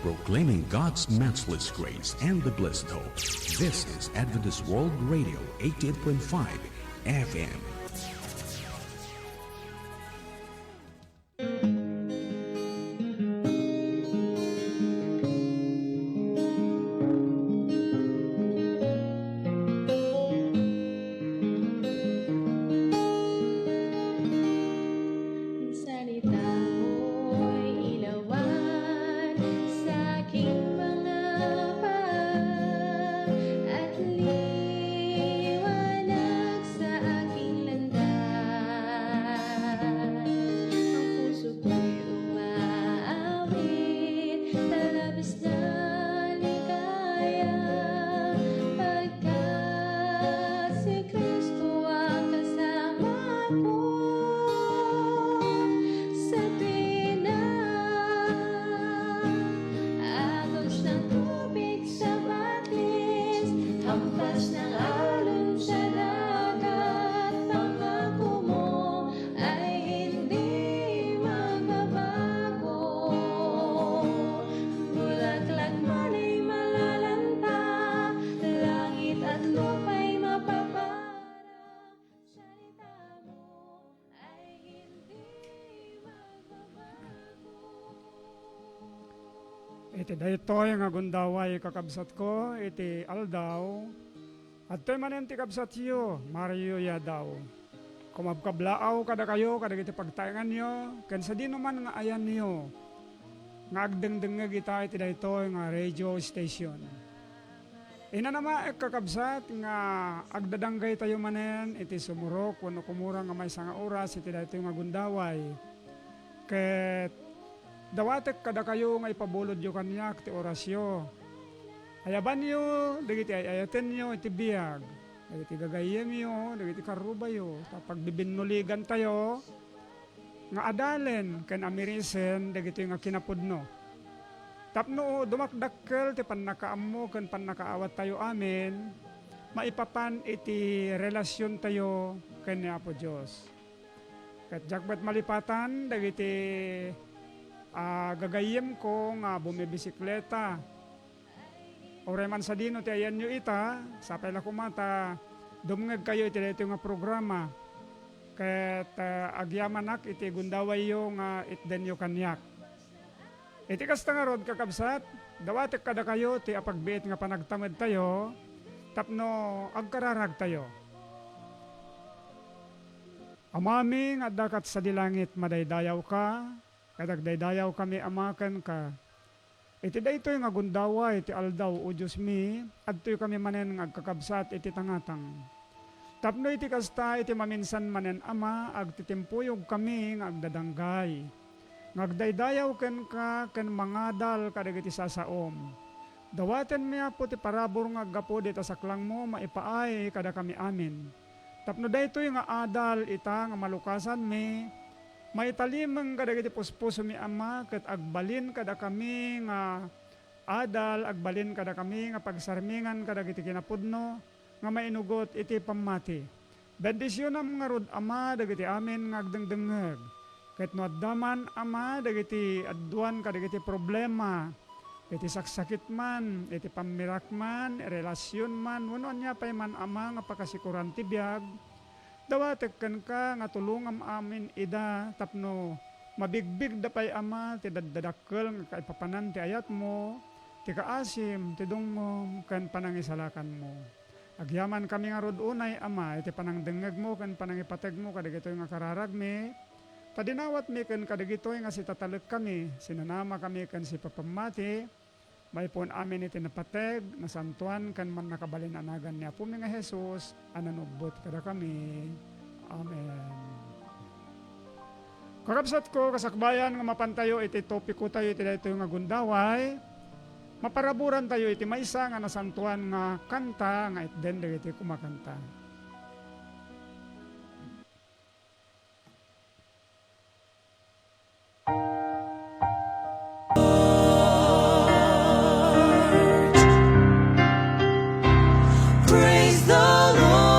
proclaiming God's matchless grace and the blessed hope. This is Adventist World Radio, 88.5 FM. Iti daytoy nga gundaway kakabsat ko, iti aldaw, at to'y manen ti kabsat yo, Mario ya daw. Kumabkablaaw kada kayo, kada iti pagtaingan nyo, ken sa di naman nga ayan nyo, nga agdengdengeg ita iti daytoy nga radio station. Ina nama kakabsat nga agdadanggay tayo manen, iti sumurok, wano kumura nga may sanga oras, iti daytoy nga gundaway. Ket dawatek kada kayo nga ipabulod yo kanyak ti orasyo. Ayaban yo, dagiti ayaten yo iti biyag. Dagiti gagayem yo, dagiti karuba yo. Tapag bibinnuligan tayo, nga adalen, ken amirisen, dagiti nga kinapudno. Tapno dumakdakkel ti pannakaammo, ken pannakaawat tayo amin, maipapan iti relasyon tayo ken ni Apo Diyos. Ket jakbat malipatan, dagiti gagayem ko nga bumibisikleta. Oreman sa dino ti ayan nyo ita, sapay la kumata, dumngeg kayo iti dito nga programa. Ket agyamanak iti gundaway yo nga itden yo kanyak. Iti kasta nga rod kakabsat, dawatek kada kayo ti apagbiit nga panagtamed tayo, tapno agkararag tayo. Amami nga dakat sa dilangit madaydayaw ka, kadagdaydayaw kami amakan ka. Iti daytoy nga gundawa, iti aldaw o Diyos mi, adtoy kami manen nga agkakabsat iti tangatang. Tapno iti kasta iti maminsan manen ama, agtitimpuyog kami nga agdadanggay. Ngagdaydayaw ken ka, ken mangadal kadagiti sasaom. Dawaten mi Apo ti parabor nga aggapo dita saklang mo, maipaay kada kami amin. Tapno daytoy nga adal ita nga malukasan mi, maitalimang kadagiti puspuso mi ama, ket agbalin kada kami nga adal, agbalin kada kami nga pagsarmingan kadagiti kinapudno, nga mainugot iti pamati. Bendisyonam nga rod ama, dagiti amin nga agdengdengeg. Ket no addaman ama, dagiti adduan kadagiti problema, iti saksakit man, iti pamirak man, relasyon man, wano anya pay man ama nga pakasikuran ti biag, dawatek ken ka nga tulungam amin ida, tapno mabigbig da pay ama ti daddadakkel nga kaipapanan ti ayat mo, ti kaasim ti dungmo ken panangisalakan mo. Agyaman kami nga rod unay ama, iti panangdengeg mo ken panangipateg mo kadagitoy nga kararag mi, padinawat mi ken kadagitoy nga sitatalek kami, sinanama kami ken si papamati, may pon amin iti napateg, nasantuan kan man nakabalin anagan niya po nga Jesus, ananugbot kada kami. Amen. Kakabsat ko, kasakbayan nga mapantayo iti topiko tayo iti daytoy nga gundaway, maparaburan tayo iti maysa nga nasantuan nga kanta nga itden dagiti kumakanta. Praise the Lord.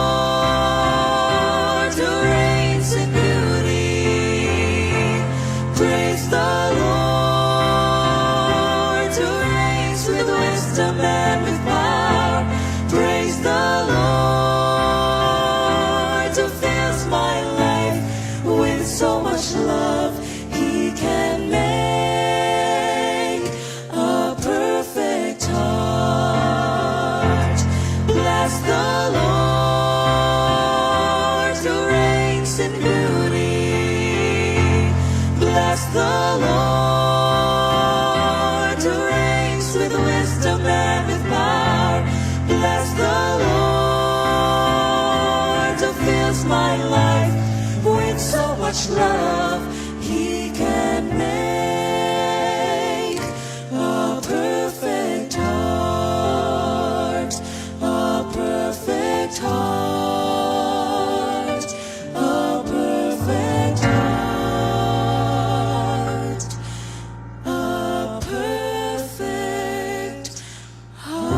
the Lord who reigns with wisdom and with power. Bless the Lord who fills my life with so much love. He can make a perfect heart, a perfect heart, a perfect heart, a perfect heart.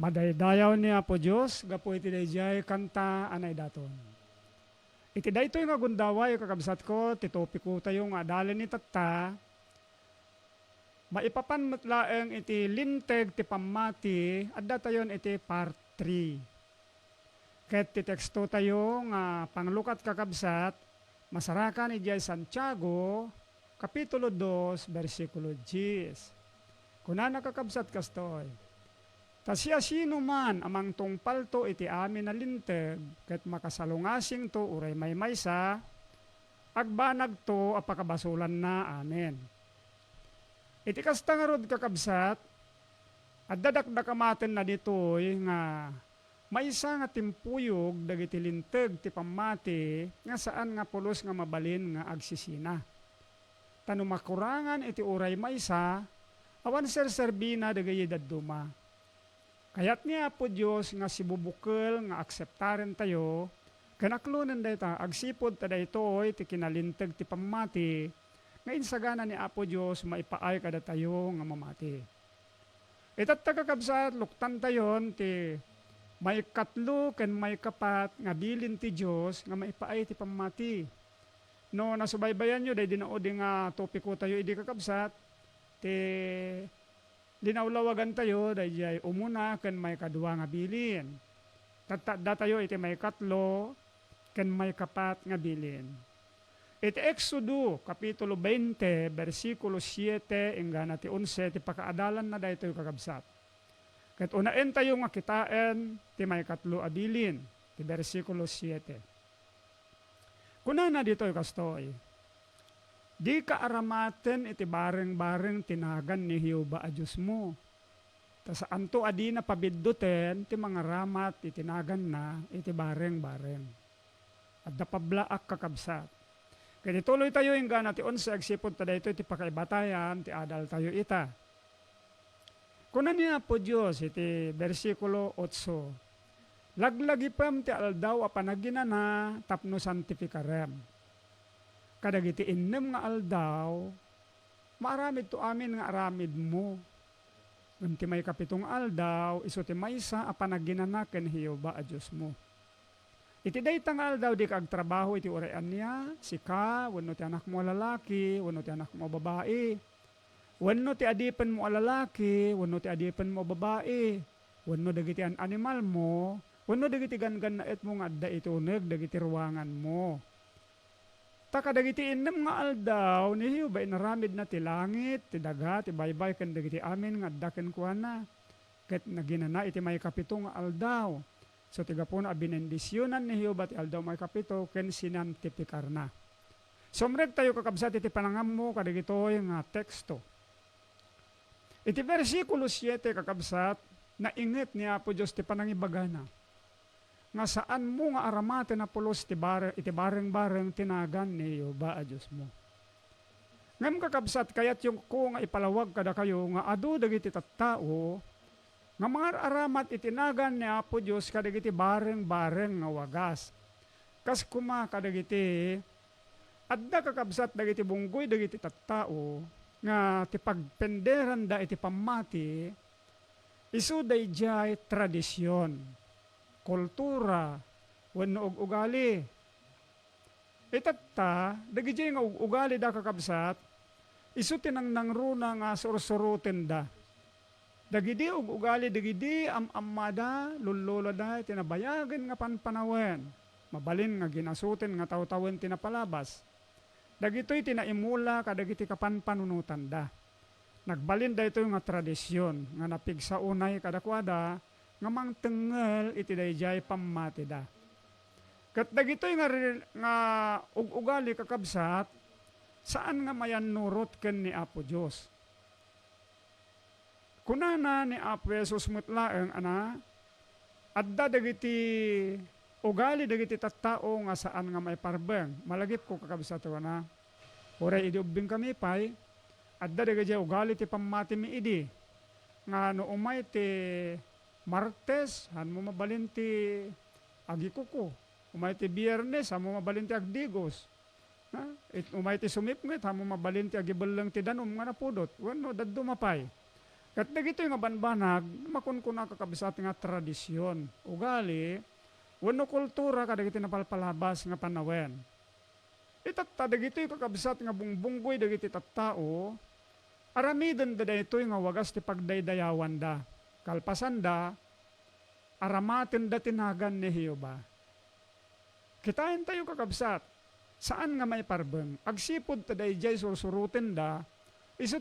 Madaydayaw niya po Diyos, gapo iti dayjay kanta anay daton. Iti daytoy nga gundaway kakabsat ko, ti topiko tayo nga adalan ni tatta, maipapan matlaeng iti linteg ti pammati, adda tayon iti part 3. Ket ti teksto tayo nga panglukat kakabsat, masarakan ijay Santiago, Kapitulo 2, versikulo 10. Kuna nakakabsat kastoy, ta siya sino man amang tungpal to iti amin na linteg, ket makasalungasing to uray may maysa, agbanag to apakabasulan na amin. Iti kasta nga rod kakabsat, at dadakdakamaten na ditoy nga maysa nga timpuyog dagiti linteg ti pammati nga saan nga pulos nga mabalin nga agsisina. Tano makurangan iti uray maysa, awan serserbina dagay dadduma. Kayat niya po Diyos nga sibubukel nga akseptaren tayo, kanaklunan dayta agsipod ta daytoy ti kinalinteg ti pammati, nga insagana ni Apo Diyos maipaay kada tayo nga mamati. Itat tagakabsat luktan tayon ti may katlo ken may kapat nga bilin ti Diyos nga maipaay ti pammati. No nasubaybayan nyo day dinaodi nga topiko tayo idi kakabsat, ti linawlawagan tayo dayjay umuna ken may kadua nga bilin. Da tayo iti may katlo ken may kapat nga bilin. Iti Exodo Kapitulo 20 versikulo 7 enggana ti 11 ti pakaadalan na daytoy kakabsat. Ket unaen tayo nga kitaen ti may katlo a bilin ti versikulo 7. Kunana ditoy kastoy, di ka aramaten iti bareng-bareng tinagan ni Jehova a Diyos mo. Ta saan to adi na pabidduten ti mga ramat itinagan na iti bareng-bareng. At dapablaak kakabsat. Kaya tuloy tayo yung gana ti 11 agsipod ta dayto iti pakaibatayan ti adal tayo ita. Kunan niya po Diyos iti versikulo 8. Laglagipem ti aldaw a panaginana tapno santifikarem. Kadagiti innem nga aldaw, maaramid to amin nga aramid mo. Unti may kapitong aldaw, iso ti maysa a panaginanaken Jehova a Diyos mo. Iti daytang aldaw di kaagtrabaho iti urayan niya, sika, wenno ti anak mo lalaki, wenno ti anak mo babae, wenno ti adipen mo lalaki, wenno ti adipen mo babae, wenno dagiti an animal mo, wenno dagiti gangan na et mo nga adda ituneg dagiti ruwangan mo. Taka dagiti innem nga aldaw ni Jehova inaramid na ti langit, ti daga, ti baybay ken dagiti amin nga addaken kuana. Ket naginana iti may kapito nga aldaw. So tiga po na binendisyonan ni Jehova ti aldaw may kapito ken sinantifikar na. Sumreg tayo kakabsat iti panangam mo kadagitoy nga teksto. Iti versikulo 7 kakabsat, nainget ni Apo Diyos ti panangibagana. Nga saan mo nga aramate na pulos iti bareng-bareng tinagan ni Jehova a Diyos mo. Ngam kakabsat kayat yung ko nga ipalawag kada kayo nga adu dagiti tattao nga mga aramat itinagan ni Apo Diyos kadagiti bareng-bareng nga wagas. Kas kuma kadagiti Adda kakabsat dagiti bunggoy dagiti tattao nga ti pagpenderan da iti pamati isu dayjay tradisyon, kultura, wenno og ugali. Itatta dagiti nga ugali da kakabsat isu tinangnang runa nga sursuruten da. Dagidi og ugali dagidi amada lullola da tinabayagan nga panpanawen. Mabalin nga ginasuten nga taw-tawen tinapalabas. Dagitoy tinaimula kadagiti kapanpanunutan da. Nagbalin da ito nga tradisyon nga napigsa unay kadakwada nga mangtengel iti dayjay pamati da. Kat dagitoy nga ugali kakabsat saan nga mayan nurot ken ni Apo Dios. Kunana ni Apo Jesus mutlaeng ana adda dagiti ugali dagiti tattao nga saan nga may parbeng. Malagip ko kakabsat na. Oray idi ubing kami pay adda dagiti ugali ti pamati mi idi. Nga no umay ti Martes han mo mabalin ti agikuko. Umay ti Biyernes han mo mabalin ti agdigos. Umay ti sumipnget han mo mabalin ti agibelang ti danom nga napudot. Wenno daddo mapay. Kat dagito nga banbanag makunkuna kakabsat nga tradisyon, ugali, wenno kultura kadagiti napalpalabas nga panawen. Itatta dagito kakabsat nga bungbunggoy dagiti tattao, aramiden da daytoy nga wagas ti pagdaydayawan da. Kalpasan da, aramaten da tinagan ni Jehova. Kitain tayo kakabsat, saan nga may parbeng? Agsipod ta dayjay sursuruten da, isu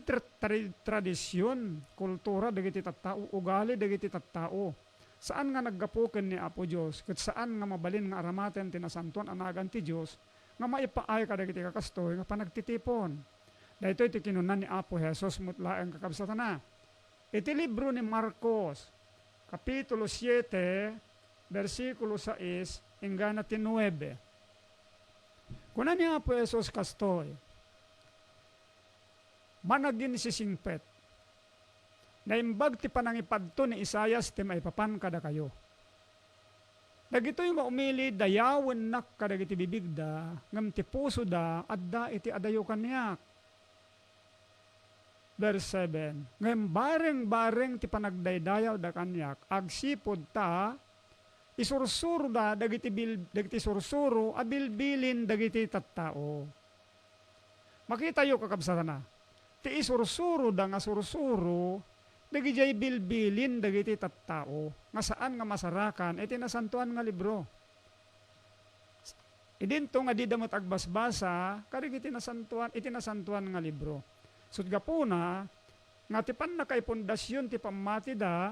tradisyon, kultura dagiti tattao, ugali dagiti tattao. Saan nga naggapuken ni Apo Dios, ket saan nga mabalin nga aramaten tinasantuan anagan ti Dios, nga maipaay kadagiti kakastoy nga panagtitipon. Daytoy ti kinunan ni Apo Jesus mutlaeng kakabsatan na. Iti libro ni Marcos, kapitulo 7, versikulo 6, hingga 9. Kunan ni Apo Jesus kastoy, managin si singpet, na imbag ti panangipadto ni Isayas ti maipapan kada kayo. Dagitoy nga umili dayawen nak kadagiti bibigda, ngam ti puso da, adda iti adayo kanyak. Verse 7, ngam bareng-bareng ti panagdaydayaw da kanyak, agsipod ta, isursuro da, dagiti sursuro, abilbilin dagiti tattao. Makita yo kakabsatan na, ti isursuro da nga sursuro, dagijay bilbilin dagiti tattao, nga saan nga masarakan, iti nasantuan nga libro. Idinto nga di damot agbasbasa, karigiti nasantuan, iti nasantuan nga libro. Sudgapuna, nga ti pan nakay pundasyon ti pamati da,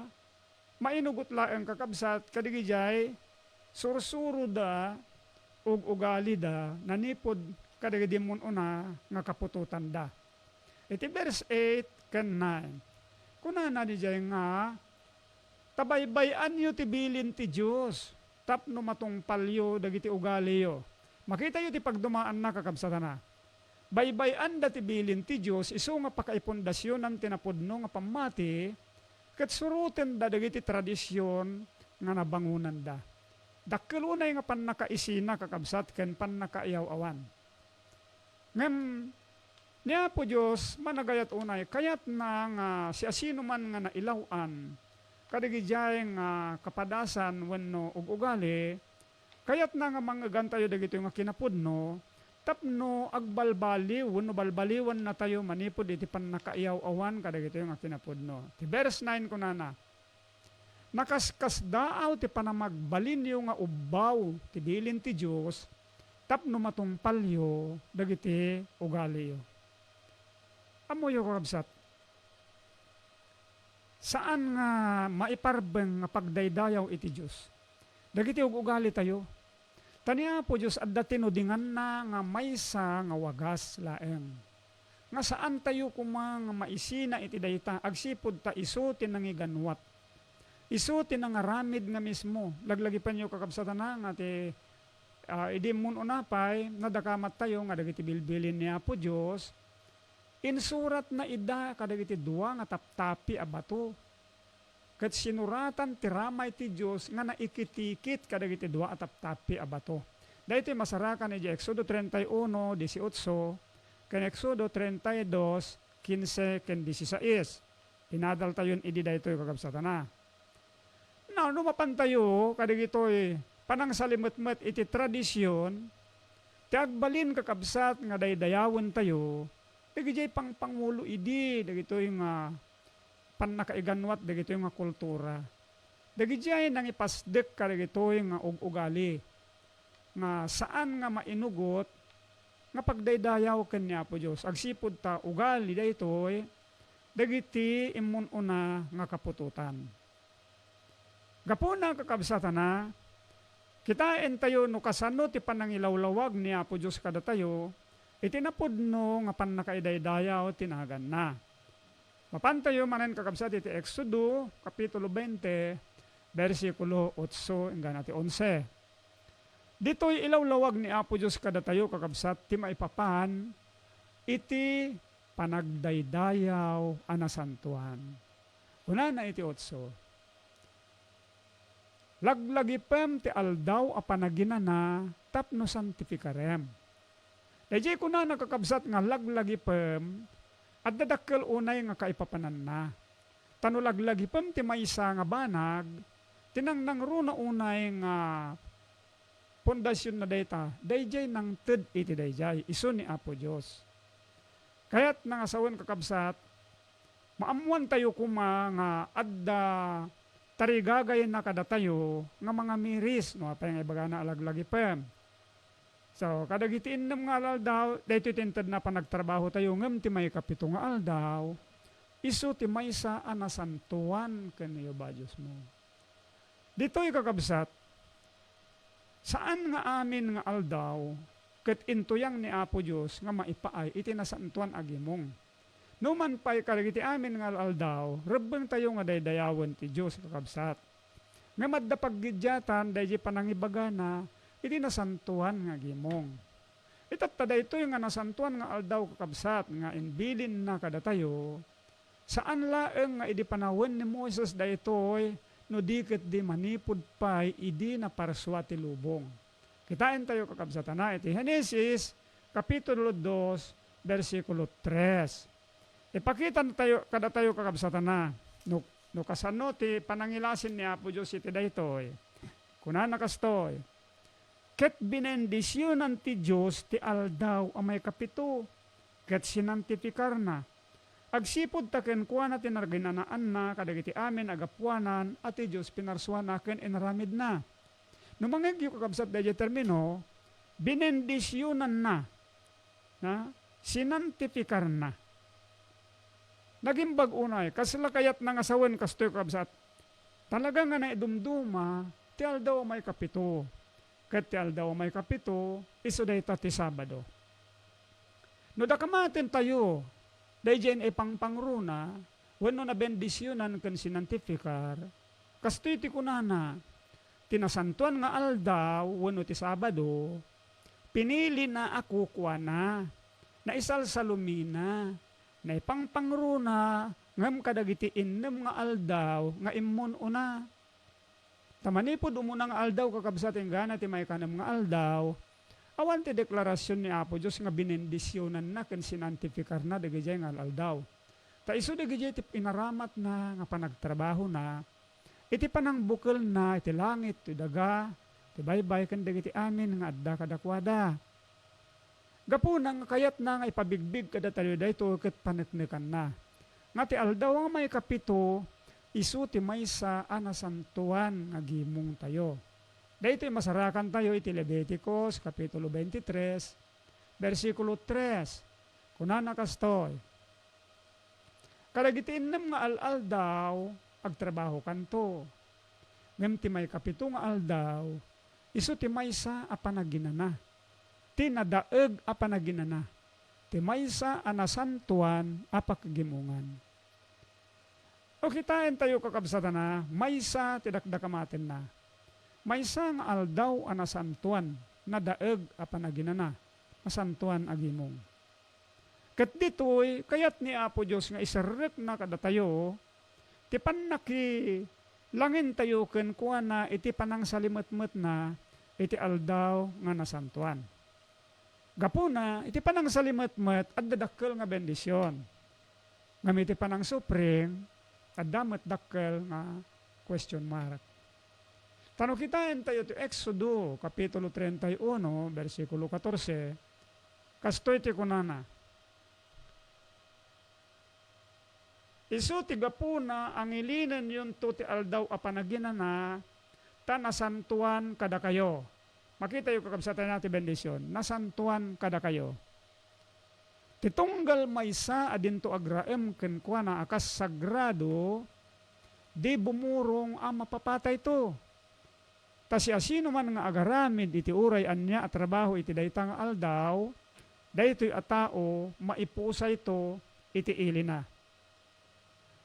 mainugot laeng kakabsat, kadigijay, sursuro da, ug ugali da, nanipod kadagidi una nga kapututan da. Iti verse 8 ken 9. Kunana ni jay nga, tabaybayan yo ti bilin ti Diyos, tapno matungpal yo dagiti ugali yo. Makita yo ti pagdumaan na kakabsatan na. Baybayan da ti bilin ti Diyos, iso nga pakaipundasyon ng tinapudno nga pamati, ket suruten da dagiti tradisyon nga nabangunan da. Dakkelunay nga pan nakaisina kakabsat ken pan nakaiyaw awan. Ngem niya po Diyos, managayat unay, kayat na nga si asino man nga nailawan, kadigijay nga kapadasan wenno ug ugali, kayat na nga manggagan tayo dagito nga kinapudno, tapno agbalbaliw, wenno balbaliwan na tayo manipod iti pan nakaiyaw awan kadagito nga kinapudno. Ti verse 9 kunana, nakaskas daaw ti panamagbalinyo nga ubbaw ti bilin ti Diyos, tapno matumpalyo dagiti ugali yo. Amoyo kakabsat, saan nga maiparbeng nga pagdaydayaw iti Diyos? Dagiti ugali tayo. Taniya po Diyos adda tinudingan na nga maysa nga wagas laeng. Nga saan tayo kumang maisina iti dayta, agsipod ta iso tinangiganwat. Iso tinangaramid nga mismo. Laglagi pa niyo kakabsatan na nga ti idi mun unapay, nadakamat tayo nga dagiti bilbilin niya po Diyos, insurat na ida kadagiti dua nga taptapi a bato. Ket sinuratan ti ramay ti Dios nga naikitikit kadagiti dua a taptapi a bato. Dahito masarakan ni Exodo 31:18 ken Exodo 32:15 ken 16. Pinadal tayon idi daytoy kakabsatan na. No, numapan tayo kadigitoy panang salimetmet iti tradisyon ti agbalin kakabsat nga daydayawon tayo dagitoy pangpangulo idi dagitoy nga pannakaiganwat dagitoy nga kultura. Dagitoy nang ipasdek kadagitoy nga ugali nga saan nga mainugot nga pagdaydayaw ken ni Apo Dios. Agsipud ta ugali daytoy dagiti immununa nga kapututan. Gapuna kakabsatan na, kitain tayo no kasano ti panangilawlawag ni Apo Diyos kada tayo, itinapod no nga panakaidaydayaw tinagan na. Mapantayo manen kakabsat iti Exodo, Kapitulo 20, versikulo 8 hanggang 11. Dito'y ilawlawag ni Apo Diyos kada tayo kakabsat ti maipapan, iti panagdaydayaw anasantuan. Una na iti 8. Laglagipem ti aldaw a panaginana tapno santifikarem. Dayjay kuna nakakabsat nga laglagipem at dadakkel unay nga kaipapanan na. Tano laglagipem ti maysa nga banag tinangnang runa unay nga pundasyon na dayta. Dayjay nang ted iti dayjay isu ni Apo Dios. Kaya't nangasawan kakabsat, maamuan tayo kuma nga adda tarigagay na kada tayo nga mga miris, no, apay nga ibaga na alaglagipem. So, kadagitiin nam nga aldaw, dahito tinted na panagtrabaho tayo ngam ti may kapito nga aldaw, isu ti may sa anasantuan kaniyo ba Diyos mo. Dito'y kakabsat, saan nga amin nga aldaw, ket intuyang ni Apo Dios nga maipaay iti nasantuan agimong. Numan pay karagiti amin nga aldaw, rebbeng tayo nga daydayawon ti Dios kakabsat. Nga madda paggidyatan daydi panangibaga na iti nasantuan nga gimong. Itatta daytoy nga nasantuan nga aldaw kakabsat nga inbilin na kada tayo. Saan laeng nga idi panawon ni Moses daytoy no diket di manipud pay idi na parswa ti lubong. Kitain tayo kakabsatan na iti Genesis, Kapitulo 2, versikulo 3. Ipakita na tayo, kada tayo kakabsatan na, no kasano ti panangilasin ni Apo Diyos iti daytoy. Kunan nakastoy, ket binendisyonan ti Diyos ti aldaw amay kapito, ket sinantifikar na. Agsipod taken kuha na tinarginanaan na, kadagiti amin agapuanan, at ti Diyos pinarsuan naken inaramid na. Numangeg yung kakabsat dahil termino, binendisyonan na, sinantifikar na. Naging bagunay, kasla kayat nangasawan kastoy kakabsat, talaga nga naidumduma, ti aldaw may kapito. Kat ti aldaw may kapito, iso dayta ti Sabado. No dakamaten tayo, dahil dyan ay pangpangruna, wano na bendisyonan kan sinantifikar, kastoy ti kunana, tinasantuan nga aldaw, wano ti Sabado, pinili na ako kuana, na isal sa lumina, na ipangpangruna, ngam kadagiti innem nga aldaw, nga immun una. Tamanipod umunang aldaw, kakabsating gana, ti may kanam nga aldaw, awan ti deklarasyon ni Apo Diyos nga binendisyonan na, kan sinantifikar na, dagijay nga aldaw. Ta iso dagijay ti inaramat na, nga panagtrabaho na, iti panang bukal na, iti langit, iti daga, iti baybay, kan dagiti amin, nga adda kadakwada. Gapunang kayat na nga ipabigbig kada tayo dayto ket paneknekan na. Nga ti aldaw nga may kapito, isu ti maysa anasantuan nga gimong tayo. Dayto masarakan tayo iti Leviticus, Kapitulo 23, versikulo 3. Kunana kastoy, kadagitiin nam nga aldaw, agtrabaho kanto. Ngem ti may kapito nga aldaw, isu ti maysa a panaginana. Ti nadaeg a panaginana. Ti maysa a nasantuan a pakagimungan. O kitain tayo kakabsatan na, maysa ti dakdakamaten na. Maysa nga aldaw a nasantuan, nadaeg a panaginana, nasantuan a gimong. Ket ditoy, kayat ni Apo Diyos nga isarrek na kada tayo, ti panaki langin tayo ken kuana iti panang salimetmet na, iti aldaw nga nasantuan. Gapuna, iti panang salimat-mat at dadakkel nga bendisyon. Ngam iti panang supring at damat dakkel nga question mark. Tano kitain tayo ti Exodo, Kapitulo 31, versikulo 14, kastoy ti kunana. Isu ti gapuna ang ilinan yun to ti aldaw a panaginana ta nasantuan kada kayo. Makita yung kakabsatan natin bendisyon, nasantuan kada kayo. Titunggal maysa adinto agraem ken kuana akas sagrado, di bumurong ang mapapatay to. Ta siya sino man nga agaramid iti uray anya at trabaho iti daytang aldaw, daytoy a tao maipusay to iti ilina.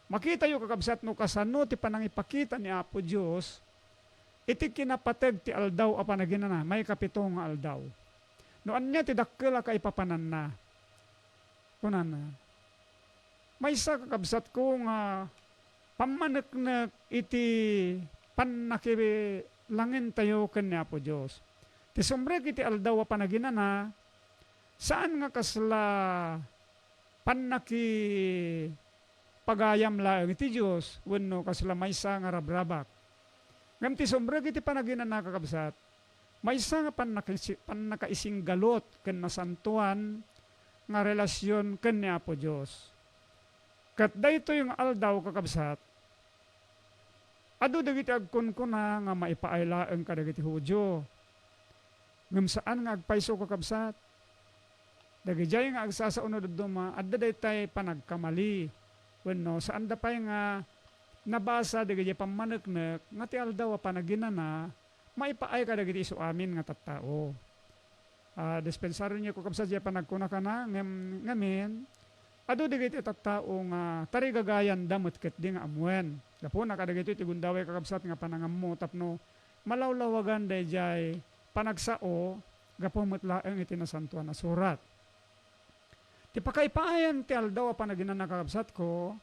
Makita yung kakabsat no kasano ti panangipakita ni Apo Diyos, iti kinapateg ti aldaw a panaginana, may kapitong nga aldaw. No anya ti dakkela kaipapanan na. Kunan na. May isa kakabsat ko nga pamaneknek iti panakilangin tayo ken ni Apo Diyos. Ti sumrek iti aldaw a panaginana, saan nga kasla panaki pagayam laeng iti Diyos, wenno kasla maysa nga rabrabak. Ngam ti sombreg iti panaginan nakakabsat, maysa nga panakaisinggalot ken nasantuan nga relasyon ken ni Apo Diyos. Kat dayto yung aldaw kakabsat, adu dagiti agkunkuna nga maipaaylaeng kadagiti Hudyo. Ngam saan nga agpayso kakabsat, dagijay nga agsasaunod duma, adda daytay panagkamali. Wenno saan da pay nga nabasa dagiti pamaneknek nga ti aldaw a panaginana maipaay ka dagiti isu amin nga tattao. Dispensaryo niya ko kapsa diya panagkuna ka na ngamin adu dagiti tattao nga tarigagayan damot ket di nga amwen. Gapuna kadagiti ti gundaway kakabsat nga panangammo tapno malawlawagan dayjay panagsao gapumot laeng iti nasantuan na surat. Ti pakaipayan ti aldaw a panaginana kakabsat ko,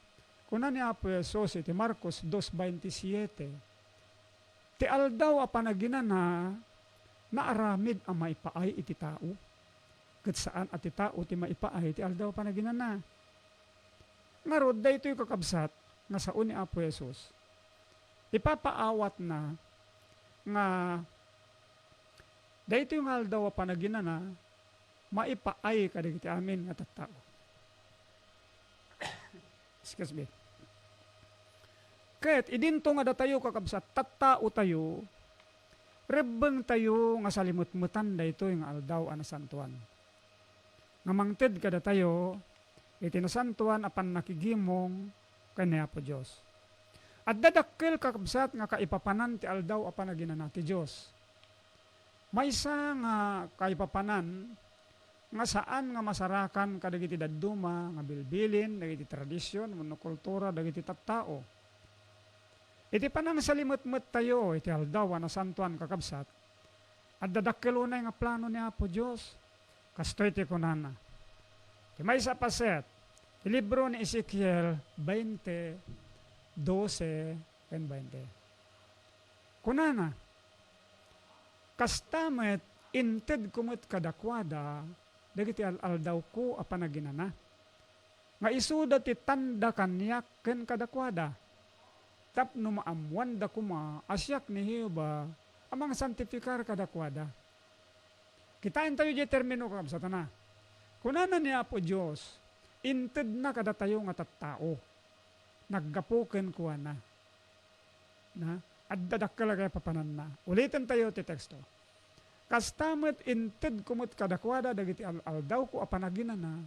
kuna ni Apo Jesus iti Marcos 2:27. Ti aldaw a panaginana naaramid ang maipaay iti tao. Ket saan ati tao ti maipaay ti aldaw a panaginana. Ngarod daytoy kakabsat nga sao ni Apo Jesus. Ipapaawat na nga daytoy nga aldaw a panaginana maipaay kadagiti amin nga tattao. Excuse me. Ket idinto nga datayo kakabsat tattao tayo, rebeng tayo nga salimutmutan daytoy nga aldaw a nasantuan. Nga mangted kada tayo iti nasantuan apan nakigimong ken ni Apo Dios. At dadakkel kakabsat nga kaipapanan ti aldaw a panaginana ti Dios. Maysa nga kaipapanan nga saan nga masarakan kadagiti dadduma nga bilbilin dagiti tradisyon wenno kultura dagiti tattao. Iti panang salimot-mot tayo iti aldaw a nasantuan kakabsat. At dadakkel unay nga plano ni Apo Dios. Kastoy ti kunana. Ti maysa paset ti libro ni Ezekiel 20:12 ken 20. Kunana, kastamet inted kumot kadakwada dagiti aldaw ko a panaginana. Nga isuda ti tanda kanyak ken kadakwada. Tapno maamuan da kuma asyak ni Jehova amang santifikar kadakwada. Kitain tayo di termino kakabsat na. Kunana ni Apo Diyos, inted na kada tayo nga tattao. Naggapuken kuha na. At dadakkala kaya papanan na. Ulitin tayo ti teksto. Kastamet inted kumot kadakwada dagiti aldaw ko apanaginana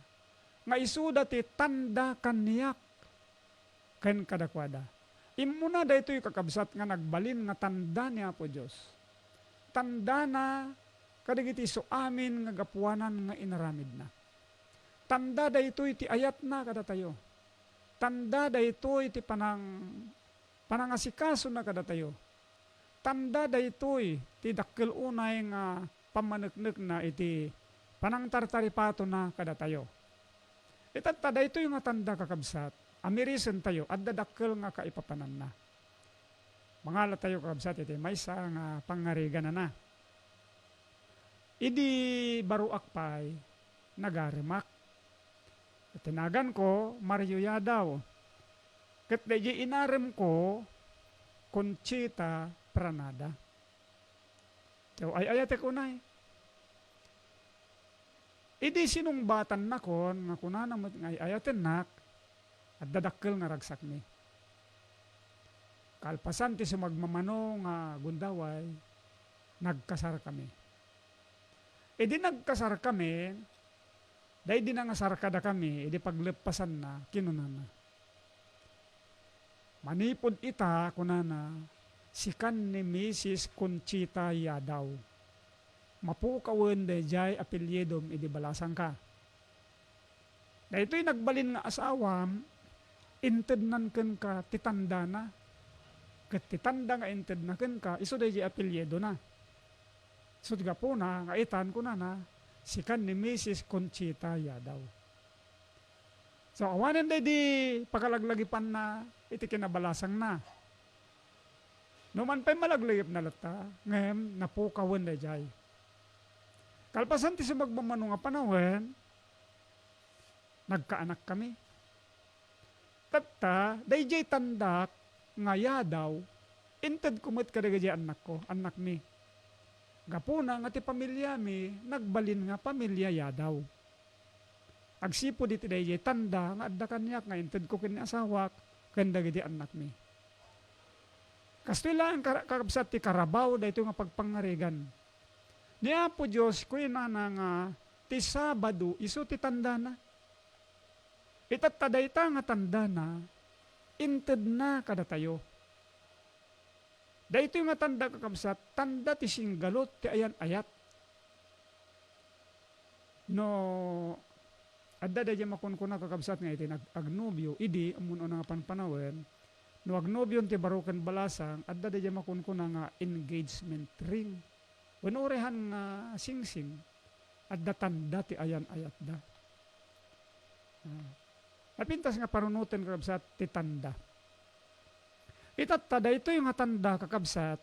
nga isuda ti tanda kaniyak ken kadakwada. Immuna daytoy kakabsat nga nagbalin nga tanda ni Apo Dios. Tanda na kadagiti so amin nga gapuanan nga inaramid na. Tanda daytoy ti ayat na kada tayo. Tanda daytoy ti panangasikaso na kada tayo. Tanda daytoy ti dakkel unay nga pamaneknek na iti panangtartaripato na kada tayo. Itatta daytoy nga tanda kakabsat, amirisen tayo at dadakkel nga kaipapanan na. Mangala tayo kakabsat iti maysa nga pangarigan na. Idi baruak pay, nagarimak. Tinagan ko, Mario Yadaw. Kat di inarem ko, Conchita Pranada. So, ay ayate ko na Idi sinumbatan na kon, nga kunana mo, ay ayaten nak, at dadakkel nga ragsak ni. Kalpasan ti sumagmamano nga gundaway, nagkasar kami. Idi nagkasar kami, dahil di nangasar kada kami, idi paglepasan na, kinunana. Manipod ita, kunana, sikan ni Mrs. Conchita Yadaw. Mapukawen de jay apelyedom idi balasang ka. Da ito'y nagbalin nga asawam, inted nan ken ka titanda na. Ket titanda nga inted na ken ka, iso de jay apelyedo na. So tiga po na, nga itan ko na, sikan ni Mrs. Conchita Yadaw. So awanen de di pakalaglagipan na, iti kinabalasang na. Numan pa'y malaglagip na lata, ngayon napukawen de jay. Kalpasan ti sa magmamano nga panahon, nagkaanak kami. Tatta, dayjay tandak, nga Yadaw, inted kumit kadagay anak ko, anak mi. Gapuna nga ti pamilya mi, nagbalin nga pamilya Yadaw. Agsipo diti dayjay tanda, nga adda kanyak, nga inted ko kini asawak, kandagay anak mi. Kastoy lang kakabsat ti Karabaw, dahito nga pagpangarigan. Niya po Diyos, kuya na nga, ti Sabado, iso ti tanda na. Itataday ta nga tanda na, inted na kada tayo. Dahito nga tanda kakabsat, tanda ti singgalot, ti ayan ayat. No, adda da dyan makunkuna kakabsat nga iti nag-agnobyo, idi, amuno na nga panpanawin, no agnobyon ti barukan balasang, adda da dyan makunkuna nga engagement ring. Unurehan nga sing-sing, at datanda ti ayan-ayat da. Napintas nga parunutin kakabsat ti tanda. Itatta ito yung nga tanda kakabsat,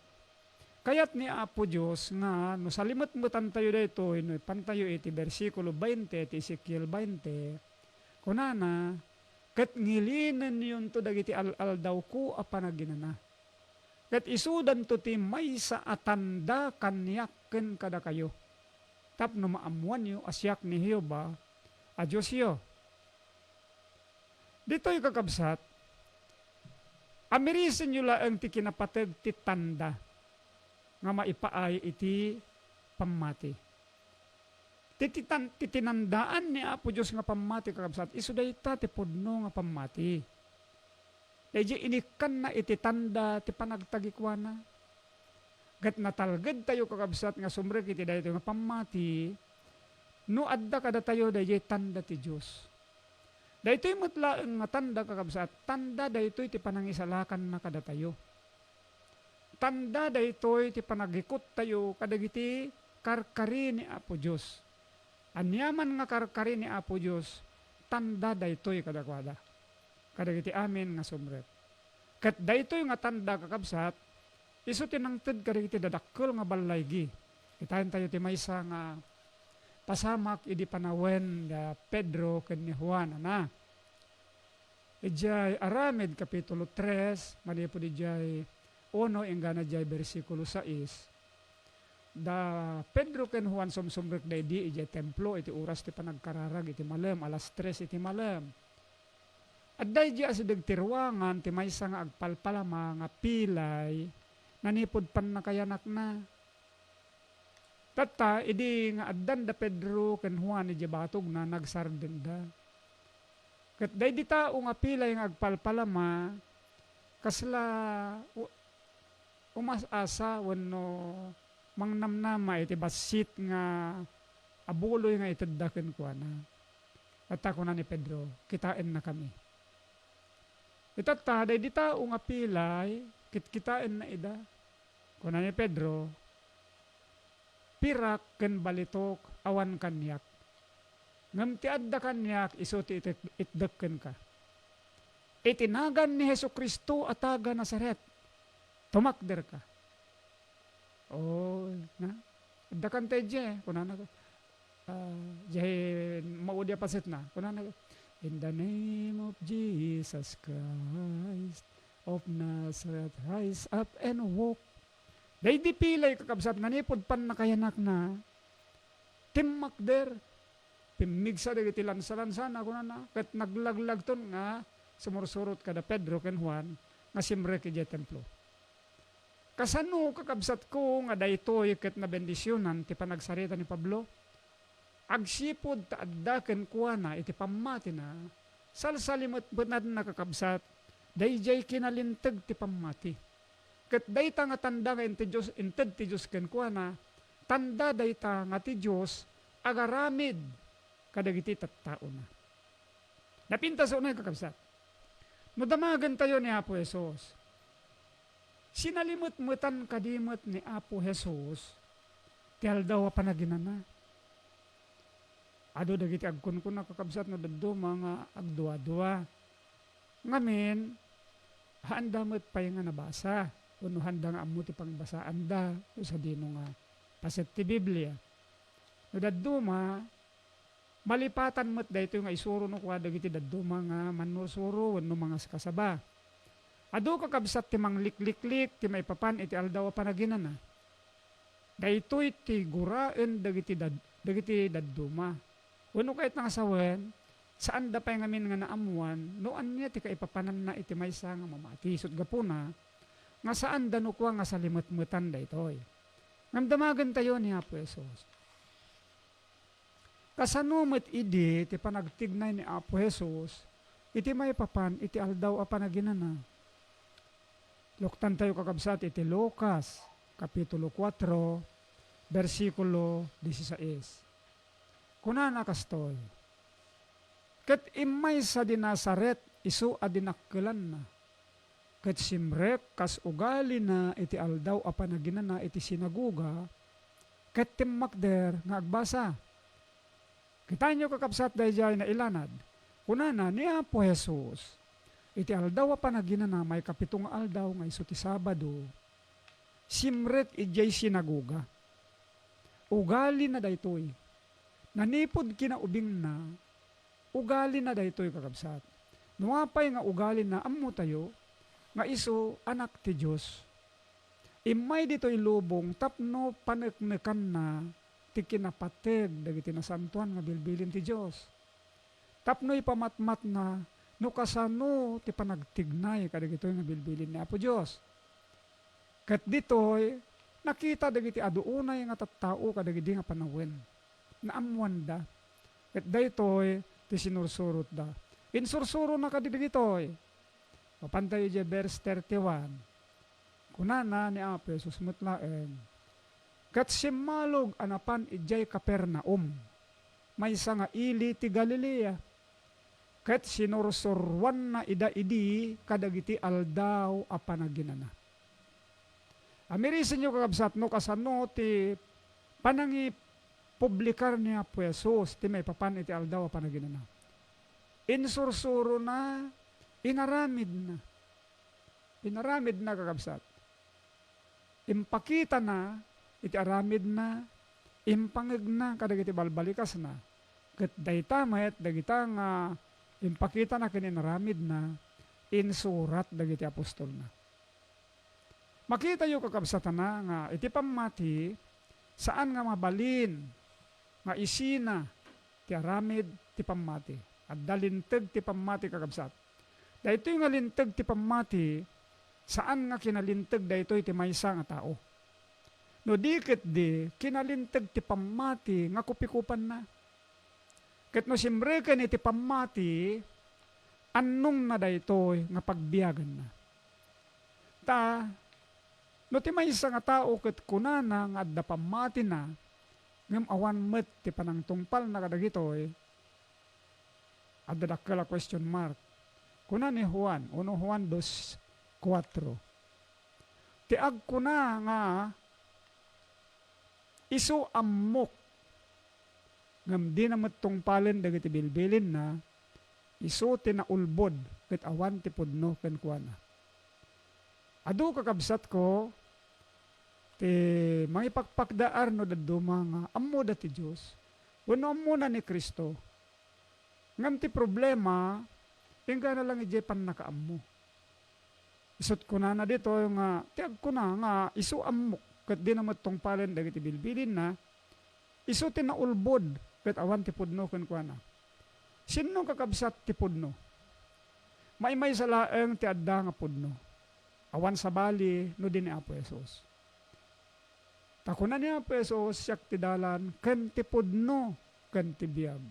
kayat ni Apo Diyos nga, no salimot-mutan tayo dito, no pantayo iti versikulo 20, ti Ezekiel 20, kunana, kat ngilinen yun to dagiti al-al daw ko apanaginana. Kat isudan to ti may sa atanda kanyaken kada kayo. Tapno maamuan yo asyak ni Hioba, a Diyos yo. Dito'y kakabsat, amirisin nyo lang ti kinapatid ti tanda nga maipaay iti pamati. Titinandaan ni Apo Diyos nga pamati kakabsat, isuday ta ti pudno nga pamati. Dahil inikan na iti tanda ti panagtagikwana. Gat natalgad tayo kakabsat nga sumrek iti dahito nga pamati, no adda kada tayo dahil tanda ti Diyos. Dahito yung mutlaan nga tanda kakabsat, tanda dahito iti panangisalakan na kada tayo. Tanda dahito iti panagikot tayo kadagiti karkari ni Apo Diyos. Anyaman nga karkari ni Apo Diyos, tanda dahito kadakwada. Kadagiti amin nga sumret. Kat dayto yung nga tanda kakabsat, iso tinangted kadagiti dadakkel nga balaygi. Kitahin tayo ti maysa nga pasamak idi panawen da Pedro ken ni Juan na. Ijay Aramid kapitulo 3, mali po dijay 1 engana jay bersikulo 6. Da Pedro ken Juan sumsumrek daydi ijay templo iti oras ti panagkararag iti malem alas 3 iti malem. At dahil di asidag tirwangan, ti maysa nga agpalpalama nga pilay, nanipod pan nakayanak na. Tata, idi nga addan da Pedro ken Juan iti batog na nagsarden da. Kat dahil di tao nga pilay nga agpalpalama, kasla umasasa wano mangnamnama iti basit nga abuloy nga itadaken ko na. At ako na ni Pedro, kitain na kami. Itataday di tao nga pilay, kitkitain na ida. Kuna ni Pedro, pirak ken balitok awan kanyak. Ngam ti adda kanyak iso ti itdekken ka. Itinagan ni Hesu Kristo ataga Nazaret. Tumakder ka. Oh, na? Dakan tayo dyan, kunana ko. Jahe, maudya pasit na. Kunana ko. In the name of Jesus Christ of Nazareth, rise up and walk. Day di pilay kakabsat, nanipod pan na kayanak na. Timmak der. Pimigsa de iti lansa-lansa na kunana. Kat naglaglag ton nga, sumursurot kada Pedro ken Juan, nga simre ki jay templo. Kasano kakabsat ko nga daytoy ket na bendisyonan ti panagsarita ni Pablo? Agsipod ta adda ken kuana iti pamati na salsalimot benad na kakabsat dayjay kinalinteg ti pamati. Ket dayta nga tanda nga inted ti Dios ken kuana, tanda dayta nga ti Dios agaramid kadagiti tattao na. Napintas unay kakabsat. No damagan tayo ni Apo Jesus. Sinalimot-mutan kadimot ni Apo Jesus, tihal daw panaginana. Ado dagiti agkon ko na kakabsat no daddo mga agdua-dua. Ngamin, handa mo't pa'y nga nabasa. Uno handa nga amuti pang basaan da, sa dino nga paset ti Biblia. No daddo malipatan mo't dahito nga isuro no kwa dagiti daddo mga manusuro, no mga kasaba. Ado kakabsat ti manglikliklik, ti maipapan iti aldaw panaginana. Dahito iti guraen dagiti dadduma. Uno kahit nga sawen, saan da pa ngamin nga naamuan, noan niya ti kaipapanan na iti maysa nga mamati. Isot gapuna, nga saan da no kwa nga salimot-mutan daytoy. Ngamdamagan tayo ni Apo Jesus. Kasanumot idi ti panagtignay ni Apo Jesus, iti maipapan iti aldaw a panaginana. Luktan tayo kakabsat iti Lucas, Kapitulo 4, versikulo 16. Kunana kastoy, ket imay sa di Nazaret isu adinakkelan na, ket simrek kas ugali na iti aldaw a panaginana iti sinaguga, ket timmakder nga agbasa. Kita nyo kakabsat dayjay na ilanad, kunana ni Apo Jesus, iti aldaw a panaginana may kapitong aldaw nga isu ti Sabado, simrek ijay sinaguga. Ugali na daytoy. Nanipod kinaubing na, ugali na daytoy kakabsat. Nuapay nga ugali na ammo tayo, nga iso anak ti Diyos. Imay dito'y lubong tapno paneknekan na ti kinapateg dagiti nasantuan nga bilbilin ti Diyos. Tapno ipamatmat na no kasano ti panagtignay kadagitoy nga bilbilin ni Apo Diyos. Ket ditoy nakita dagiti aduunay nga tattao kadagiti nga panawen. Naamuan da. Ket daytoy ti sinursurot da. Insursuro na kadagitoy. Papantayo di verse 31. Kunana ni Apo Jesus mutlaen. Ket simmalog anapan ijay Capernaum. Maysa nga ili ti Galilea. Ket sinursurwan na ida-idi kadagiti aldaw a panaginana. Amirisin nyo kakabsat no kasano ti panangi publikar ni Apo Jesus ti may papan iti aldaw a panaginana. Insursuro na, inaramid na. Inaramid na kakabsat. Impakita na, iti aramid na, impangeg na kadagiti balbalikas na. Ket dayta met dagita nga impakita na kininaramid na, insurat dagiti apostol na. Makita yu kakabsatan na nga iti pamati saan nga mabalin nga isina ti aramid ti pamati at dalinteg ti pamati kakabsat. Dahito yung nga linteg ti pamati saan nga kinalinteg dahito iti maysa nga tao. No dikit di kinalinteg ti pamati nga kupikupan na. Ket no simreken iti pamati annong na dahito nga pagbiyagan na. No ti maysa nga tao ket kunana nga adda pamati na ngem awan met ti panangtungpal na kadagitoy adda dakkel question mark. Kuna ni Juan, 1 Juan 2:4. Ti agkuna nga isu ammok ngem di na met tungpalen dagiti bilbilin na isu tinaulbod ket awan ti pudno ken kuana. Adu kakabsat ko, ti mangipakpakdaar no daduma nga ammo da ti Diyos. Wano ammo na ni Kristo. Ngam ti problema, tingga na lang ijepan nakaammo. Isot ko na dito nga, tiag ko na nga isu ammok kat di na matong palen dagiti bilbilin na, isu ti naulbod kat awan ti pudno kun kwa na. Sino kakabsat ti pudno? May sa laeng ti adda nga pudno. Awan sa bali no din ni Apo Jesus. Takunan ni Apo Jesus siyak ti dalan ken ti pudno ken ti biag.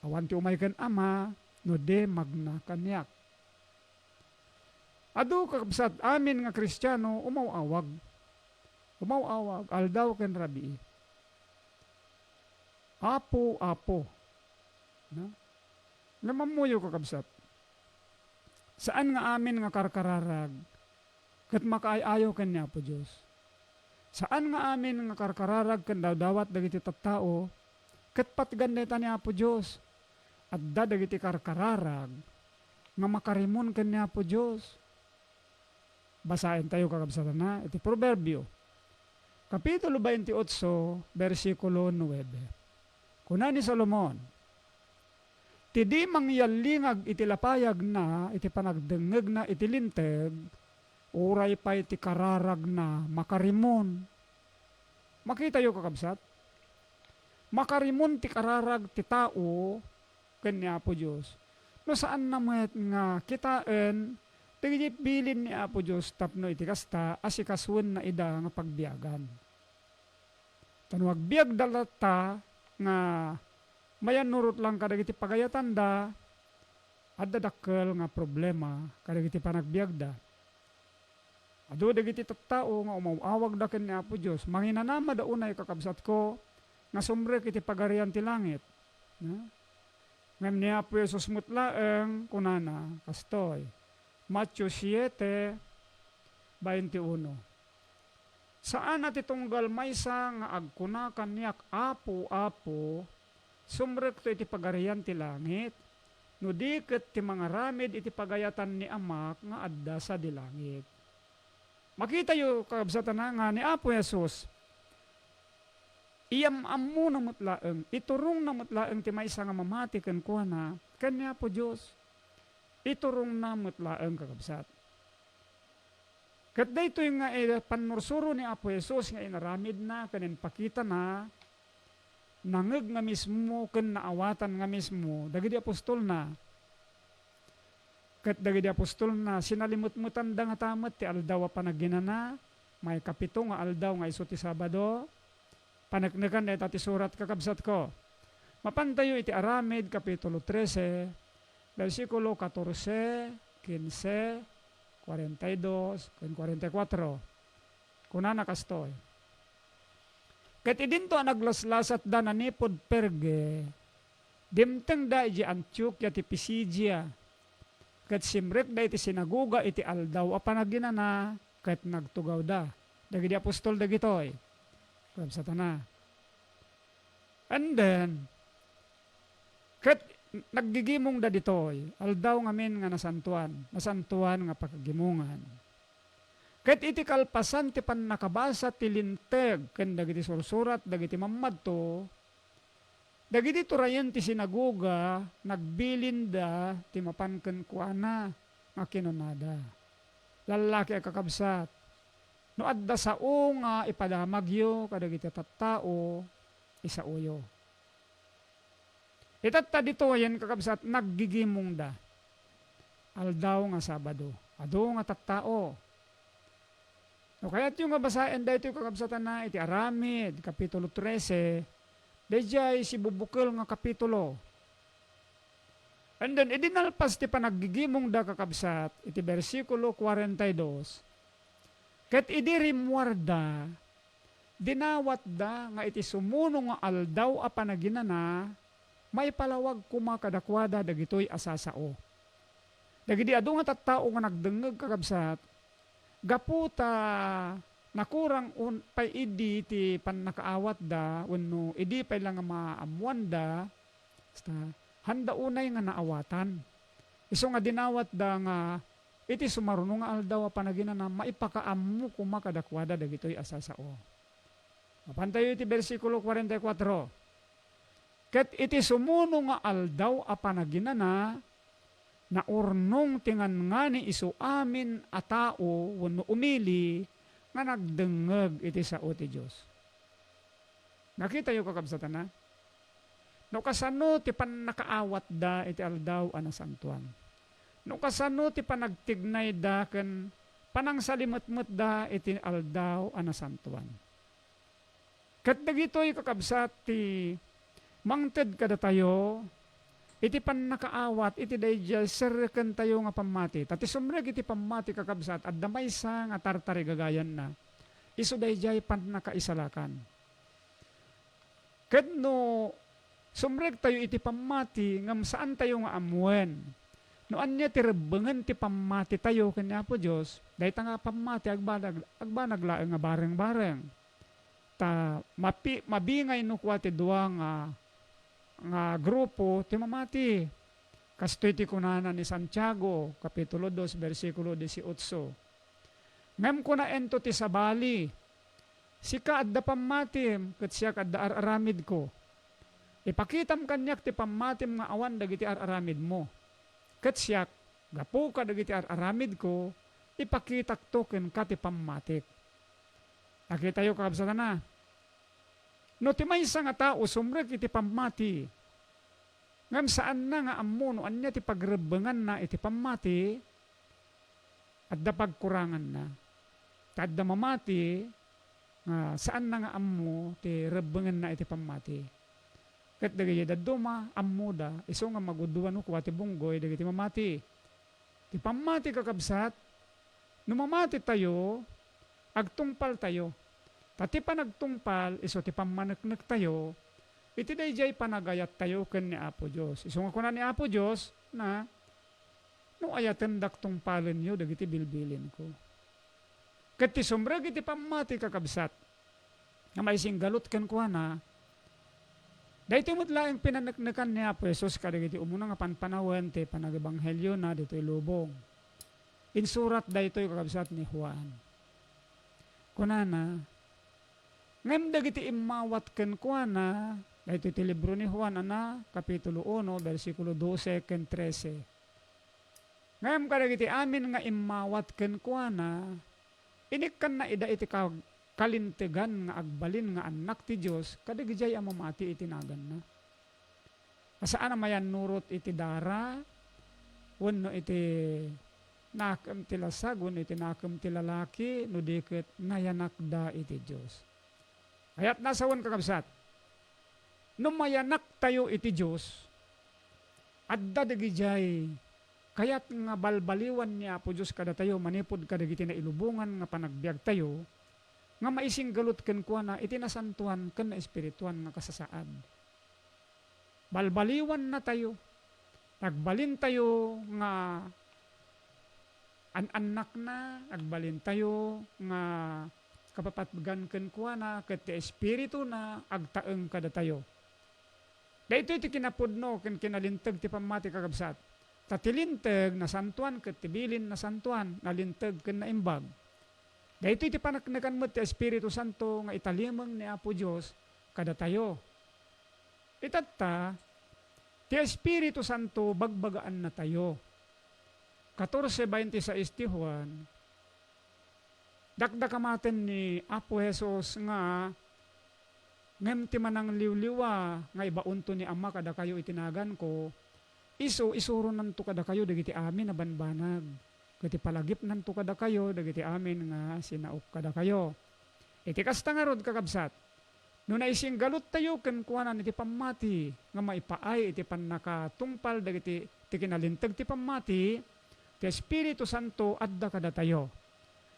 Awan ti umay ken ama no de magna kanyak. Adu kakabsat amin nga Kristiyano umawawag. Umawawag aldaw ken rabii. Apo. No? Namamuyo kakabsat. Saan nga amin nga karkararag ket makaayaw ken ni Apo Dios. Saan nga amin nga karkararag ken dawdawat dagiti tattao ket patganneta ni Apo Dios. Adda dagiti karkararag nga makarimon ken ni Apo Dios. Basahin tayo kakabsatan na iti Proverbio. Kapitulo 28, versikulo 9. Kuna ni Solomon, ti di mangyalingag iti lapayag na, iti panagdengeg na iti linteg, uray pa iti kararag na makarimon. Makita yo kakabsat? Makarimon ti kararag ti tao, kanya po Diyos. No saan naman nga kitaan, tigit bilin ni Apo Diyos tapno iti kasta asikaswen na ida nga pagbiagan. Tanwag biag dalata nga mayan nurot lang kadagiti pagayatan da adda dakkel nga problema kadagiti panagbiag da. Adu dagiti tattao nga umawawag da ken ni Apo Diyos manginanama da unay kakabsat ko nga sumrek iti pagarian ti langit. Ngem ni Apo Jesus mutlaeng kunana kastoy. Matthew 7:21. Saan at itunggal maysa nga agkuna kanyak apo sumrek to iti pagarian ti langit no di ket ti mga ramid iti pagayatan ni Amak nga adda sa di langit. Makita yo kakabsatan nga ni Apo Jesus iyam ammo na mutlaeng iturong na mutlaeng ti maysa nga mamati ken kuana ken ni Apo Dios. Iturong na mutlaeng kakabsat. Kat dayto yung nga panursuro ni Apo Jesus nga inaramid na kanin pakita na nangeg nga mismo ken naawatan nga mismo dagiti apostol na. Kat dagiti apostol na sinalimutmutan da nga tamet ti aldaw a panaginana may kapito nga aldaw nga isu ti Sabado paneknekan dayta ti surat kakabsat ko. Mapantayo iti Aramid kapitulo 13 versikulo 14, 15, 42, 44. Kuna nakastoy. Ket idinto naglaslasat da nanipod Perge, dimteng da iti Antioquia ti Pisidia, ket simrek da iti sinaguga iti aldaw a panaginana, ket nagtugaw da. Dagiti apostol dagitoy. Satana. And then, ket naggigimong da ditoy, aldaw ngamin nga nasantuan nga paggimungan. Ket iti kalpasan ti pannakabasa ti linteg, ken dagiti sursurat, dagiti mamadto, dagiti turayan ti sinaguga, nagbilinda ti mapanken kuana, nga kinunada. Lalaki a kakabsat, no adda sao nga ipadamagyo, kadagiti tattao, isauyo. Itatta dito yan kakabsat naggigimong da. Aldaw nga Sabado. Ado nga tattao. No kaya't yung nga basahin da ito yung kakabsatan na iti Aramid, kapitulo 13. Dejay si bubukil nga kapitulo. And then idinalpas ti panaggigimong da kakabsat iti versikulo 42. Ket idi rimwarda dinawat da nga iti sumuno nga aldaw a panaginana may palawag kumakadakwada dagitoy asasao. Dagiti adu nga tattao nga nagdengeg kakabsat, gaputa nakurang pay idi ti pannakaawat da, wenno idi pay lang nga maamuan da, handa unay nga naawatan. Iso nga dinawat da nga iti sumaruno nga aldaw a panaginana maipakaammo kumakadakwada dagitoy asasao. Mapantayo iti versikulo 44. Ket iti sumuno nga aldaw a panaginana na urnong tingan nga ni isu amin a tao wenno umili nga nagdengeg iti sao ti Dios. Nakita yo kakabsatan na? No kasano ti panakaawat da iti aldaw a nasantuan. No kasano ti panagtignay da ken panangsalimot-mot da iti aldaw a nasantuan. Ket dagitoy kakabsat ti mangted kada tayo iti panakaawat iti dayjay serken tayo nga pamati. Tati sumreg iti pamati kakabsat at damaysa nga tartari gagayan na. Isu dayjay panakaisalakan. Ket no sumreg tayo iti pamati ngam saan tayo nga amwen. No anya ti rebengen ti pamati tayo kanya po Dios, dayta nga pamati agbanag laeng nga bareng-bareng. Ta mabingay no kwa ti duwa nga grupo ti mamati. Kastoy ti kunana ni Santiago kapitulo 2 bersikulo 18. Ngem kuna ento ti sabali. Sika adda pammatim ket siya kadda araramid ko. Ipakitam kanyak ti pammatim nga awan dagiti araramid mo. Ket siya gapu ka dagiti araramid ko, ipakitak to ken ka ti pammatik. Nakita yo kakabsatan na. No ti maysa nga tao sumrek iti pammati. Ngem saan na nga ammo no anya ti pagrebengan na iti pammati adda pagkurangan na. Tadda mamati saan na nga ammo ti rebengan na iti pammati. Ket dagiti dadduma ammo da isu nga maguduan no kuwa ti bunggoy dagiti mamati. Ti pammati kakabsat no mamati tayo agtungpal tayo. Tati pa nagtungpal, iso ti pamaneknek tayo, iti dayjay panagayat tayo ken ni Apo Dios. Iso nga kuna ni Apo Dios na no ayaten dak tungpalen yo dagiti bilbilin ko. Ket ti sumreg iti pamati kakabsat, nga may singgalot ken kuana, daytoy met laeng pinaneknekan ni Apo Jesus kadagiti umuna nga panpanawen ti panagebanghelyo na ditoy lubong. Insurat daytoy kakabsat ni Juan. Kunana, ngem dagiti imawat ken kuana, daytoy ti libro ni Juan ana, kapitulo 1, bersikulo 12 ken 13. Ngem kadagiti amin nga imawat ken kuana, inikkan na ida iti kalintegan nga agbalin nga anak ti Dios, kadagijay a mamati iti nagan na. Asaan na mayan nurot iti dara, wenno iti nakem ti lasag, wenno iti nakem ti lalaki, no diket nayanak da iti Dios. Hayat nasawan kakabsat, no mayanak tayo iti Diyos, adda dagijay, kayat nga balbaliwan niya po Diyos kada tayo, manipod kadagiti na ilubungan nga panagbiag tayo, nga maising galot ken kuana iti nasantuan ken na espirituan nga kasasaad. Balbaliwan na tayo, nagbalin tayo nga anak na, nagbalin tayo nga kapapatgan ken kuana ket ti espiritu na agtaeng kada tayo. Daytoy ti kinapudno ken kinalinteg ti pamati kakabsat. Tatilinteg na santuan ket ti bilin na santuan, nalinteg ken naimbag. Daytoy ti panaknekan met ti Espiritu Santo nga italimeng ni Apo Dios kada tayo. Itatta ti Espiritu Santo bagbagaan na tayo. 14:26 ti Juan. Dakdakamaten ni Apo Jesus nga ngem ti manang liwliwa nga ibaunto ni Ama kada kayo itinagan ko, isuro nanto kada kayo dagiti amin na banbanag. Kati palagip nanto kada kayo dagiti amin nga sinaok kada kayo. Iti kasta nga rod kakabsat, no naising galot tayo ken kuanan iti pamati nga maipaay iti pannakatungpal dagiti ti kinalinteg ti pamati, ti Espiritu Santo adda kada tayo.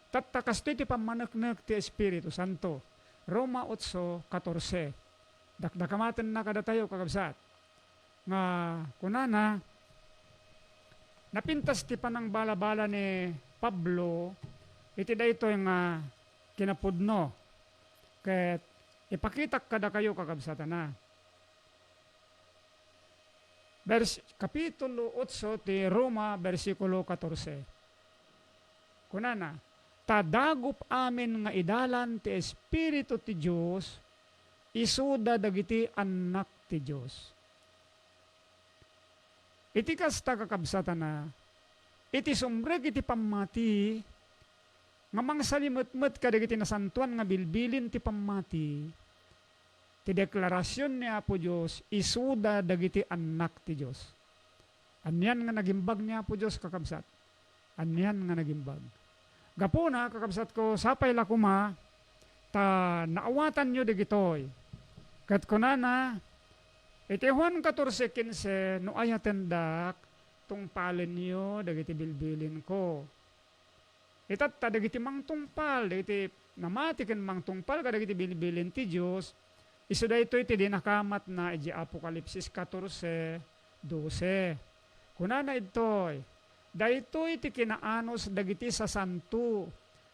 Tattakasto ti pamaneknek ti Espiritu Santo. Roma 8:14. Dakdakamaten na kada tayo kakabsat. Nga kunana, napintas ti panang balabala ni Pablo, iti daytoy nga kinapudno. Ket ipakitak kada kayo kakabsatan na. Kapitulo 8 ti Roma, versikulo 14. Kunana, tadagop amin nga idalan ti Espiritu ti Diyos, isuda dagiti anak ti Diyos. Iti kasta kakabsatan na, iti sumreg iti pamati, nga mangsalimutmut kadagiti nasantuan nga bilbilin ti pamati, ti deklarasyon ni Apo Diyos, isuda dagiti anak ti Diyos. Anyan nga nagimbag ni Apo Diyos kakabsat. Anyan nga nagimbag. Gapuna, kakabsat ko, sapay lakuma, ta naawatan nyo digitoy. Kat kunana, iti Juan 14:15, no ayatendak, tungpalin nyo, dagiti bilbilin ko. Itat ta dagiti mangtungpal, dagiti namatiken mangtungpal, kadagiti bilbilin ti Diyos, iso da ito iti dinakamat na iti Apokalipsis 14:12. Kunana itoy, dahito iti kinaanos dagiti sa santo,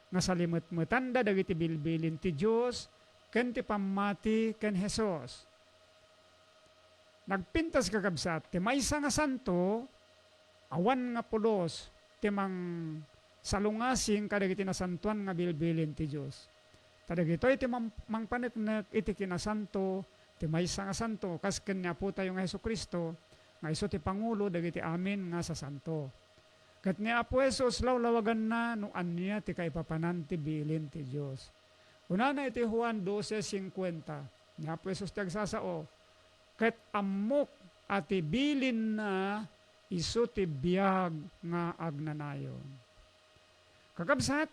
nga salimutmutan da dagiti bilbilin ti Diyos, ken ti pamati ken Jesus. Nagpintas kakabsat, ti maysa nga santo, awan nga pulos, ti mang salungasing kadagiti nasantuan nga bilbilin ti Diyos. Kadagito iti mangpaneknek iti kinasanto, ti maysa nga santo, kas ken niya po tayo nga Hesus Kristo, nga iso ti Pangulo dagiti amin nga sa santo. Kat ni Apo Jesus lawlawagan na no anya ti kaipapanan ti bilin ti Diyos. Unana iti Juan 12:50, ni Apo Jesus ti agsasao, ket amok ati bilin na iso ti biag nga agnanayon. Kakabsat,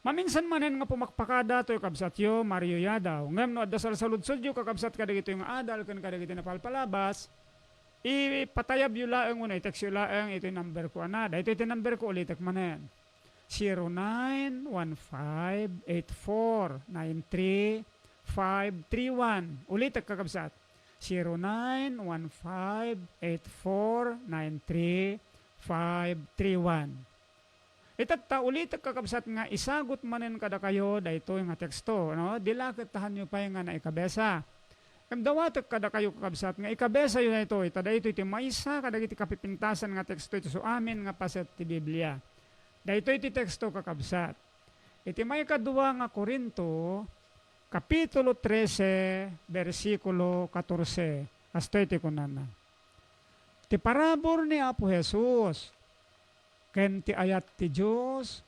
maminsan manen nga pumakpakada to yung kabsat yo, Mario Yadaw. Ngam no, adasal sa ludsod yo, kakabsat kadagito yung adal, kan kadagito na palpalabas, ipatayab yu laeng una, itext yu laeng, ito yung number ko anada. Ito yung number ko, ulitek manen. 0915-8493-531. Ulitek kakabsat. 0915-8493-531. Itata ulit kakabsat nga isagot manen kada kayo dayto nga teksto, no? Dilakit tahan nyo pa nga na ikabesa. Kamdawatek kada kayo kakabsat nga ikabesa yun ito, itada ito iti maysa kada iti kapipintasan nga teksto ito so amin nga paset ti Biblia. Dayto iti teksto kakabsat. Iti may kadua nga Korinto, kapitulo 13, versikulo 14. Hasta iti kunana. Ti parabor ni Apo Jesus, ken ti ayat ti Diyos,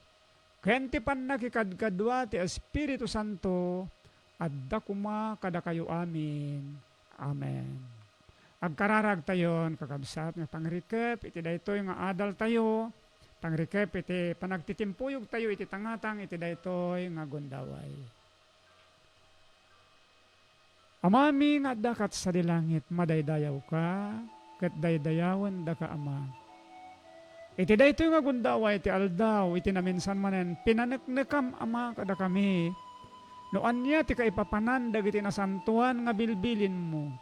ken ti pannakikadkadwa ti Espiritu Santo, adda kuma kada kayo amin. Amen. Agkararag tayon kakabsat nga pangrikep, iti daytoy nga adal tayo, pangrikep iti panagtitimpuyog tayo, iti tangatang, iti daytoy nga gundaway. Amami nga dakat sa dilangit, madaydayaw ka, ket daydayawan da ka ama. Iti daytoy nga gundaway iti aldaw, iti naminsan manen, pinaneknekam ama kada kami, no anya ti kaipapanan dagiti nasantuan nga bilbilin mo.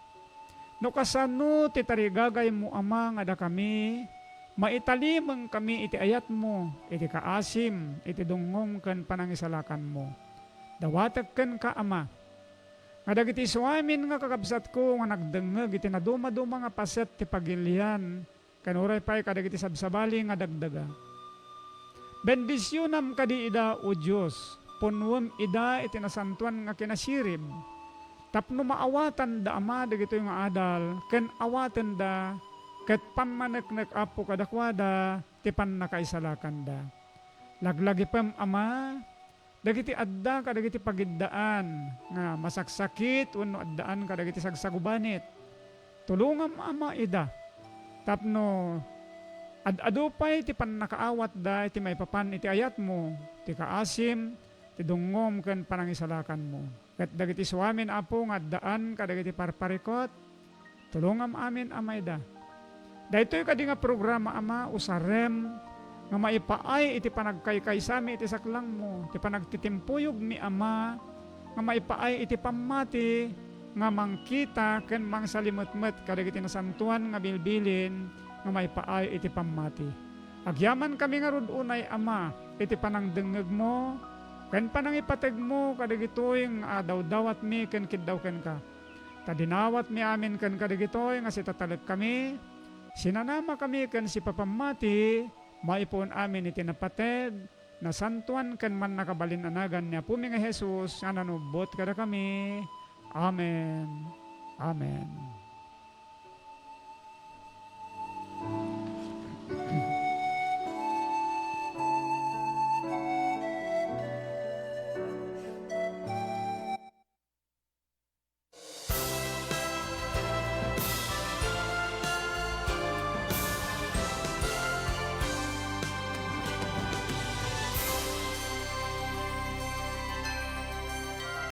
No kasano ti tarigagay mo ama nga da kami, maitalimang kami iti ayat mo, iti kaasim, iti dungong ken panangisalakan mo. Dawatag ken ka ama, nga dagiti suamin nga kakabsat ko nga nagdengeg iti naduma-duma nga paset ti pagilian, kanuray pa'y kadagiti sabsabali nga dagdaga. Bendisyonam kadi ida o Diyos, punwem ida iti nasantuan nga kinasirib, tapno maawatan da ama dagito yung adal, ken awatan da, ket pamaneknek apo kadakwada, ti pannakaisalakan da. Laglagipem ama, dagiti adda kadagiti pagiddaan, nga masaksakit, wano addaan kadagiti sagsagubanit, tulungam ama ida, tapno adu pay ti pannakaawat da iti may papan iti ayat mo, ti kaasim, ti dungom ken panangisalakan mo. Ket dagiti suamin apo nga daan kadagiti parparikot, tulungam amin amay da. Daytoy kadi nga programa ama usarem nga maipaay iti panagkaykaysami iti saklang mo, ti panagtitimpuyog mi ama nga maipaay iti pamati nga mangkita ken mangsalimutmet kadagiti nasantuan nga bilbilin nga maipaay iti pamati. Agyaman kami nga rod unay ama iti panangdengeg mo ken panangipateg mo kadagitoy nga daw-dawat mi ken kiddaw ken ka. Tadinawat mi amin ken kadagitoy nga sitatalek kami, sinanama kami ken si papamati maipon amin iti napatid, na santuan ken man nakabalinanagan niya po nga Jesus, nga nanubot kada kami. Amen. Amen.